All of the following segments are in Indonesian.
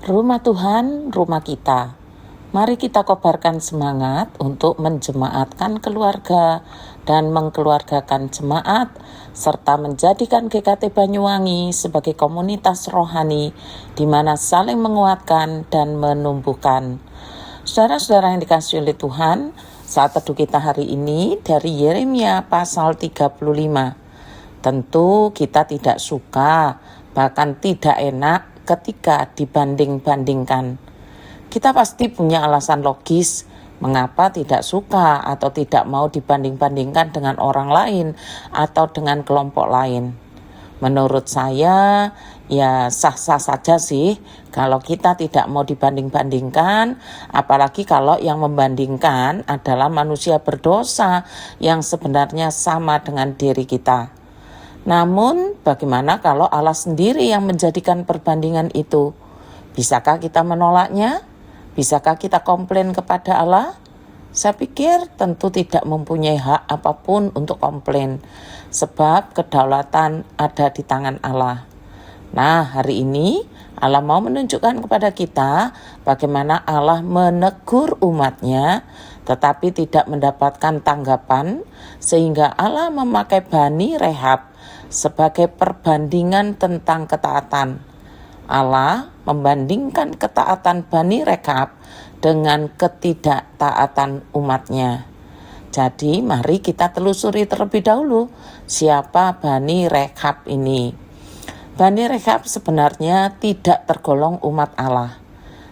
Rumah Tuhan, rumah kita. Mari kita kobarkan semangat untuk menjemaatkan keluarga dan mengkeluargakan jemaat, serta menjadikan GKT Banyuwangi sebagai komunitas rohani di mana saling menguatkan dan menumbuhkan. Saudara-saudara yang dikasihi oleh Tuhan, saat teduh kita hari ini dari Yeremia pasal 35. Tentu kita tidak suka, bahkan tidak enak ketika dibanding-bandingkan. Kita pasti punya alasan logis mengapa tidak suka atau tidak mau dibanding-bandingkan dengan orang lain atau dengan kelompok lain. Menurut saya, ya sah-sah saja sih kalau kita tidak mau dibanding-bandingkan, apalagi kalau yang membandingkan adalah manusia berdosa yang sebenarnya sama dengan diri kita. Namun, bagaimana kalau Allah sendiri yang menjadikan perbandingan itu? Bisakah kita menolaknya? Bisakah kita komplain kepada Allah? Saya pikir tentu tidak mempunyai hak apapun untuk komplain, sebab kedaulatan ada di tangan Allah. Nah, hari ini Allah mau menunjukkan kepada kita bagaimana Allah menegur umatnya, tetapi tidak mendapatkan tanggapan, sehingga Allah memakai Bani Rehab sebagai perbandingan tentang ketaatan. Allah membandingkan ketaatan Bani Rehab dengan ketidaktaatan umatnya. Jadi mari kita telusuri terlebih dahulu siapa Bani Rehab ini. Bani Rehab sebenarnya tidak tergolong umat Allah.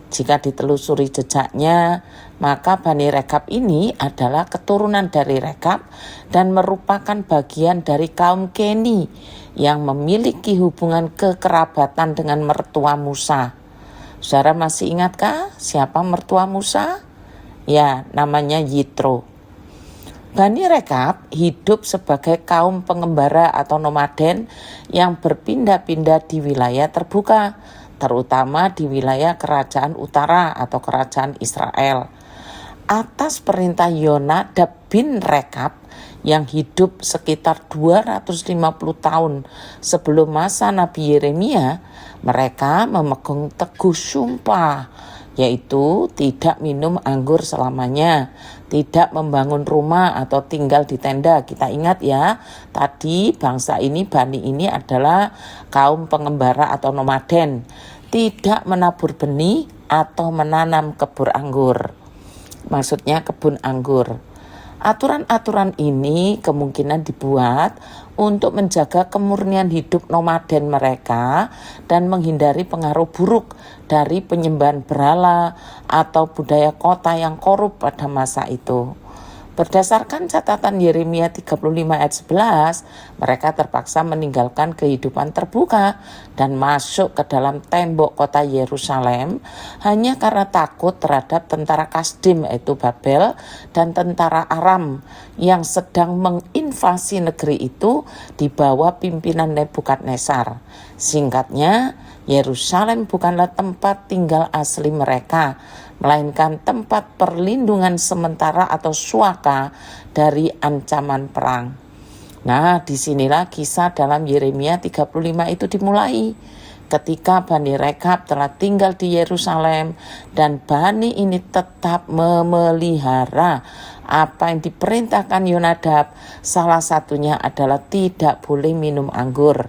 Jika ditelusuri jejaknya, maka Bani Rehab ini adalah keturunan dari Rehab dan merupakan bagian dari kaum Keni yang memiliki hubungan kekerabatan dengan mertua Musa. Saudara masih ingatkah siapa mertua Musa? Ya, namanya Yitro. Bani Rehab hidup sebagai kaum pengembara atau nomaden yang berpindah-pindah di wilayah terbuka, terutama di wilayah kerajaan utara atau kerajaan Israel. Atas perintah Yonadab bin Rehab yang hidup sekitar 250 tahun sebelum masa Nabi Yeremia, mereka memegang teguh sumpah, yaitu tidak minum anggur selamanya, tidak membangun rumah atau tinggal di tenda. Kita ingat ya, tadi bangsa ini, Bani ini adalah kaum pengembara atau nomaden, tidak menabur benih atau menanam kebun anggur. Maksudnya kebun anggur. Aturan-aturan ini kemungkinan dibuat untuk menjaga kemurnian hidup nomaden mereka dan menghindari pengaruh buruk dari penyembahan berhala atau budaya kota yang korup pada masa itu. Berdasarkan catatan Yeremia 35 ayat 11, mereka terpaksa meninggalkan kehidupan terbuka dan masuk ke dalam tembok kota Yerusalem hanya karena takut terhadap tentara Kasdim yaitu Babel dan tentara Aram yang sedang menginvasi negeri itu di bawah pimpinan Nebukadnezar. Singkatnya, Yerusalem bukanlah tempat tinggal asli mereka, melainkan tempat perlindungan sementara atau suaka dari ancaman perang. Nah, disinilah kisah dalam Yeremia 35 itu dimulai. Ketika Bani Rehab telah tinggal di Yerusalem dan Bani ini tetap memelihara apa yang diperintahkan Yonadab, salah satunya adalah tidak boleh minum anggur.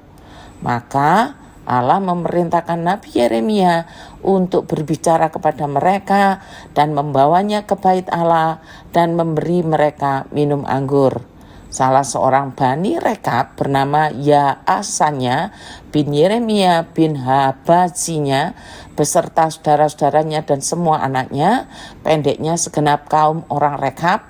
Maka Allah memerintahkan Nabi Yeremia untuk berbicara kepada mereka dan membawanya ke bait Allah dan memberi mereka minum anggur. Salah seorang Bani Rehab bernama Yaasanya bin Yeremia bin Habazinya beserta saudara-saudaranya dan semua anaknya, pendeknya segenap kaum orang Rehab.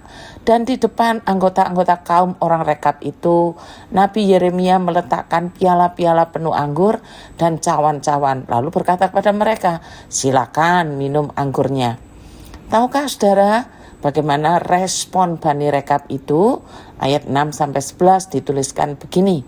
Dan di depan anggota-anggota kaum orang Rehab itu, Nabi Yeremia meletakkan piala-piala penuh anggur dan cawan-cawan. Lalu berkata kepada mereka, silakan minum anggurnya. Tahukah saudara bagaimana respon Bani Rehab itu? Ayat 6-11 dituliskan begini.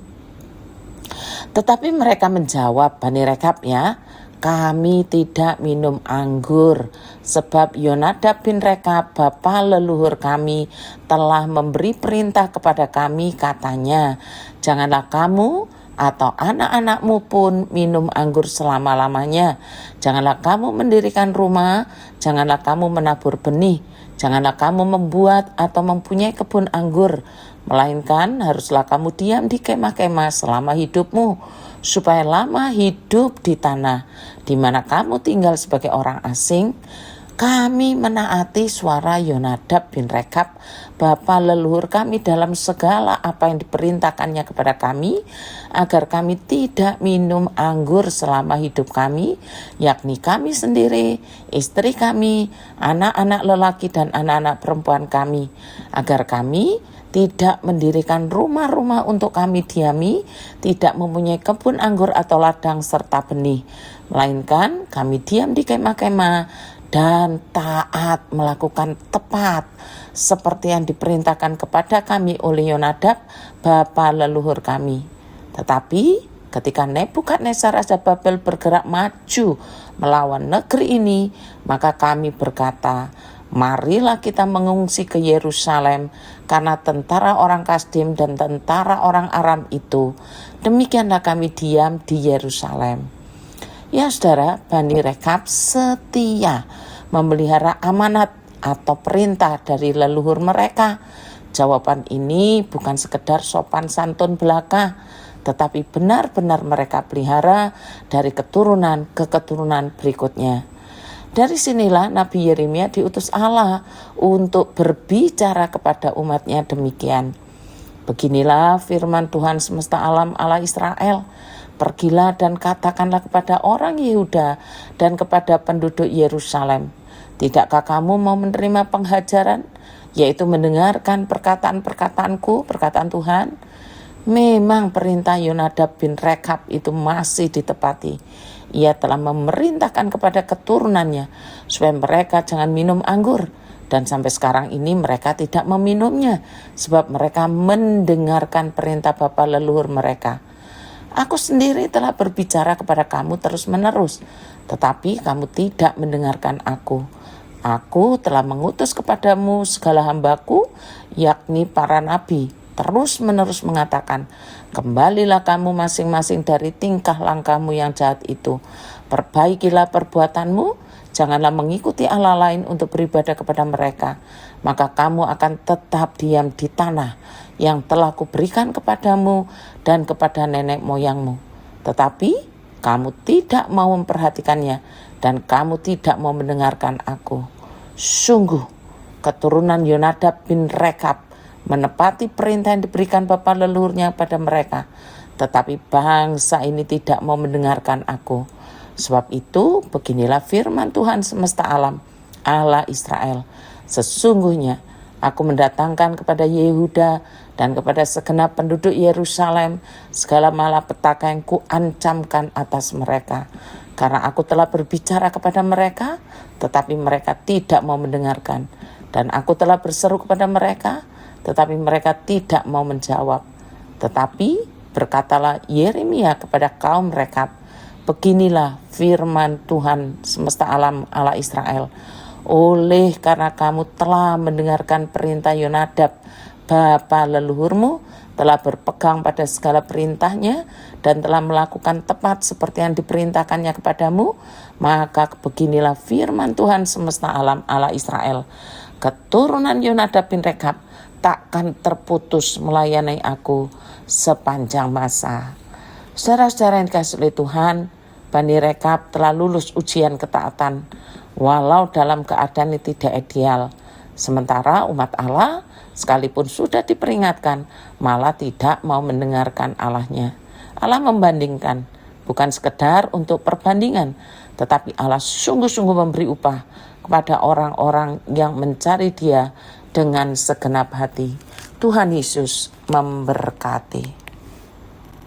Tetapi mereka menjawab, Bani Rehab ya, kami tidak minum anggur, sebab Yonadab bin Rehab, bapa leluhur kami, telah memberi perintah kepada kami, katanya, janganlah kamu atau anak-anakmu pun minum anggur selama-lamanya. Janganlah kamu mendirikan rumah, janganlah kamu menabur benih, janganlah kamu membuat atau mempunyai kebun anggur, melainkan haruslah kamu diam di kemah-kemah selama hidupmu, supaya lama hidup di tanah di mana kamu tinggal sebagai orang asing. Kami menaati suara Yonadab bin Rekab, bapa leluhur kami dalam segala apa yang diperintahkannya kepada kami, agar kami tidak minum anggur selama hidup kami, yakni kami sendiri, istri kami, anak-anak lelaki dan anak-anak perempuan kami, agar kami tidak mendirikan rumah-rumah untuk kami diami, tidak mempunyai kebun anggur atau ladang serta benih, melainkan kami diam di kemah-kemah dan taat melakukan tepat seperti yang diperintahkan kepada kami oleh Yonadab bapa leluhur kami. Tetapi ketika Nebukadnezar raja Babel bergerak maju melawan negeri ini, maka kami berkata, marilah kita mengungsi ke Yerusalem, karena tentara orang Kasdim dan tentara orang Aram itu. Demikianlah kami diam di Yerusalem. Ya saudara, Bani Rekab setia memelihara amanat atau perintah dari leluhur mereka. Jawaban ini bukan sekedar sopan santun belaka, tetapi benar-benar mereka pelihara dari keturunan ke keturunan berikutnya. Dari sinilah Nabi Yeremia diutus Allah untuk berbicara kepada umatnya demikian. Beginilah firman Tuhan semesta alam Allah Israel. Pergilah dan katakanlah kepada orang Yehuda dan kepada penduduk Yerusalem, tidakkah kamu mau menerima penghajaran, yaitu mendengarkan perkataan-perkataanku, perkataan Tuhan? Memang perintah Yonadab bin Rekab itu masih ditepati. Ia telah memerintahkan kepada keturunannya supaya mereka jangan minum anggur, dan sampai sekarang ini mereka tidak meminumnya, sebab mereka mendengarkan perintah bapa leluhur mereka. Aku sendiri telah berbicara kepada kamu terus-menerus, tetapi kamu tidak mendengarkan aku. Aku telah mengutus kepadamu segala hambaku, yakni para nabi, terus-menerus mengatakan, kembalilah kamu masing-masing dari tingkah langkahmu yang jahat itu. Perbaikilah perbuatanmu, janganlah mengikuti Allah lain untuk beribadah kepada mereka. Maka kamu akan tetap diam di tanah yang telah kuberikan kepadamu dan kepada nenek moyangmu. Tetapi kamu tidak mau memperhatikannya dan kamu tidak mau mendengarkan aku. Sungguh keturunan Yonadab bin Rekab menepati perintah yang diberikan bapa leluhurnya pada mereka, tetapi bangsa ini tidak mau mendengarkan aku. Sebab itu beginilah firman Tuhan semesta alam, Allah Israel. Sesungguhnya aku mendatangkan kepada Yehuda dan kepada segenap penduduk Yerusalem segala malapetaka yang kuancamkan atas mereka. Karena aku telah berbicara kepada mereka, tetapi mereka tidak mau mendengarkan. Dan aku telah berseru kepada mereka, tetapi mereka tidak mau menjawab. Tetapi berkatalah Yeremia kepada kaum Rekab, beginilah firman Tuhan semesta alam Allah Israel. Oleh karena kamu telah mendengarkan perintah Yonadab, bapa leluhurmu, telah berpegang pada segala perintahnya, dan telah melakukan tepat seperti yang diperintahkannya kepadamu, maka beginilah firman Tuhan semesta alam Allah Israel. Keturunan Yonadab bin Rekab takkan terputus melayani aku sepanjang masa. Saudara-saudara yang dikasihi oleh Tuhan, Bani Rekab telah lulus ujian ketaatan, walau dalam keadaan yang tidak ideal. Sementara umat Allah sekalipun sudah diperingatkan, malah tidak mau mendengarkan Allahnya. Allah membandingkan, bukan sekedar untuk perbandingan, tetapi Allah sungguh-sungguh memberi upah kepada orang-orang yang mencari Dia dengan segenap hati. Tuhan Yesus memberkati.